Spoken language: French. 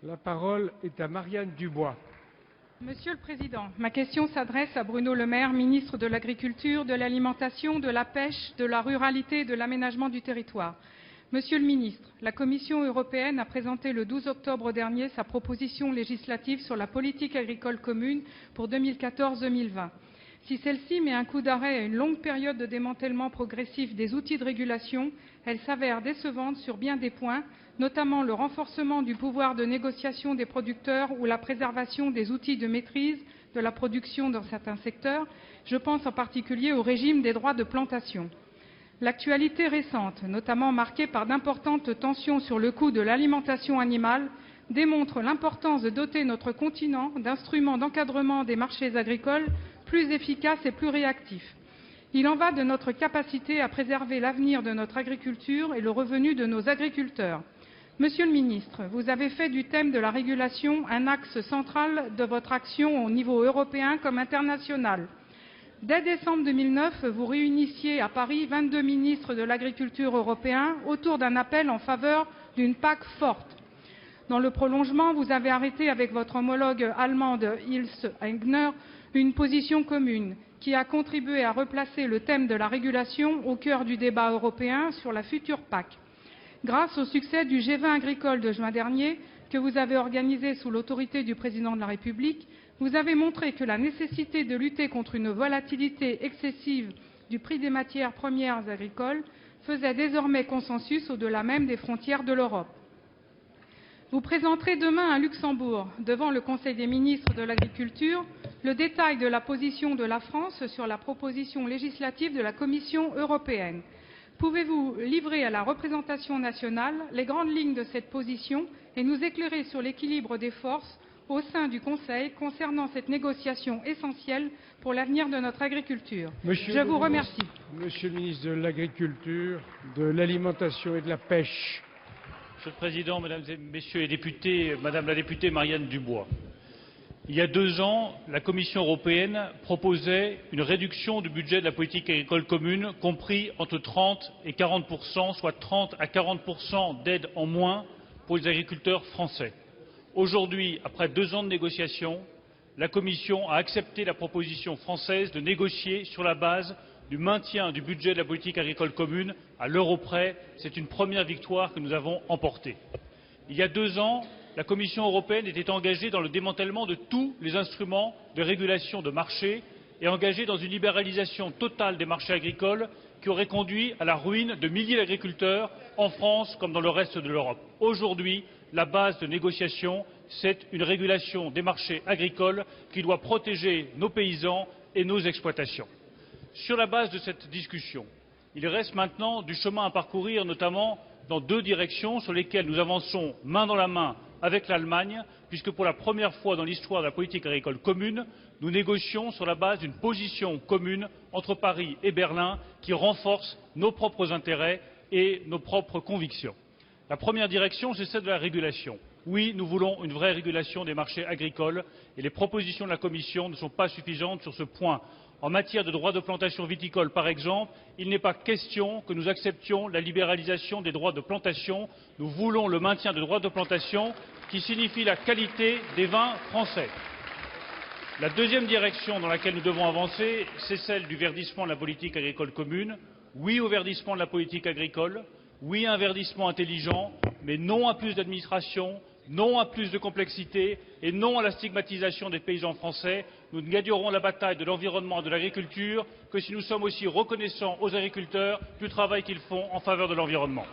La parole est à Marianne Dubois. Monsieur le Président, ma question s'adresse à Bruno Le Maire, ministre de l'Agriculture, de l'Alimentation, de la Pêche, de la Ruralité et de l'Aménagement du Territoire. Monsieur le Ministre, la Commission européenne a présenté le 12 octobre dernier sa proposition législative sur la politique agricole commune pour 2014-2020. Si celle-ci met un coup d'arrêt à une longue période de démantèlement progressif des outils de régulation, elle s'avère décevante sur bien des points, notamment le renforcement du pouvoir de négociation des producteurs ou la préservation des outils de maîtrise de la production dans certains secteurs. Je pense en particulier au régime des droits de plantation. L'actualité récente, notamment marquée par d'importantes tensions sur le coût de l'alimentation animale, démontre l'importance de doter notre continent d'instruments d'encadrement des marchés agricoles plus efficaces et plus réactifs. Il en va de notre capacité à préserver l'avenir de notre agriculture et le revenu de nos agriculteurs. Monsieur le ministre, vous avez fait du thème de la régulation un axe central de votre action au niveau européen comme international. Dès décembre 2009, vous réunissiez à Paris 22 ministres de l'agriculture européens autour d'un appel en faveur d'une PAC forte. Dans le prolongement, vous avez arrêté avec votre homologue allemande Ilse Aigner une position commune qui a contribué à replacer le thème de la régulation au cœur du débat européen sur la future PAC. Grâce au succès du G20 agricole de juin dernier, que vous avez organisé sous l'autorité du Président de la République, vous avez montré que la nécessité de lutter contre une volatilité excessive du prix des matières premières agricoles faisait désormais consensus au-delà même des frontières de l'Europe. Vous présenterez demain à Luxembourg, devant le Conseil des ministres de l'Agriculture, le détail de la position de la France sur la proposition législative de la Commission européenne. Pouvez-vous livrer à la représentation nationale les grandes lignes de cette position et nous éclairer sur l'équilibre des forces au sein du Conseil concernant cette négociation essentielle pour l'avenir de notre agriculture? Je vous remercie. Monsieur le ministre de l'Agriculture, de l'Alimentation et de la Pêche. Monsieur le Président, Mesdames et Messieurs les députés, Madame la députée Marianne Dubois, il y a 2 ans, la Commission européenne proposait une réduction du budget de la politique agricole commune, compris entre 30 et 40%, soit 30 à 40% d'aide en moins pour les agriculteurs français. Aujourd'hui, après 2 ans de négociations, la Commission a accepté la proposition française de négocier sur la base du maintien du budget de la politique agricole commune à l'euro près. C'est une première victoire que nous avons emportée. Il y a 2 ans, la Commission européenne était engagée dans le démantèlement de tous les instruments de régulation de marché et engagée dans une libéralisation totale des marchés agricoles qui aurait conduit à la ruine de milliers d'agriculteurs en France comme dans le reste de l'Europe. Aujourd'hui, la base de négociation, c'est une régulation des marchés agricoles qui doit protéger nos paysans et nos exploitations. Sur la base de cette discussion, il reste maintenant du chemin à parcourir, notamment dans 2 directions sur lesquelles nous avançons main dans la main avec l'Allemagne, puisque pour la première fois dans l'histoire de la politique agricole commune, nous négocions sur la base d'une position commune entre Paris et Berlin qui renforce nos propres intérêts et nos propres convictions. La première direction, c'est celle de la régulation. Oui, nous voulons une vraie régulation des marchés agricoles et les propositions de la Commission ne sont pas suffisantes sur ce point. En matière de droits de plantation viticole, par exemple, il n'est pas question que nous acceptions la libéralisation des droits de plantation. Nous voulons le maintien des droits de plantation qui signifie la qualité des vins français. La deuxième direction dans laquelle nous devons avancer, c'est celle du verdissement de la politique agricole commune. Oui au verdissement de la politique agricole, oui à un verdissement intelligent, mais non à plus d'administration, non à plus de complexité et non à la stigmatisation des paysans français. Nous ne gagnerons la bataille de l'environnement et de l'agriculture que si nous sommes aussi reconnaissants aux agriculteurs du travail qu'ils font en faveur de l'environnement.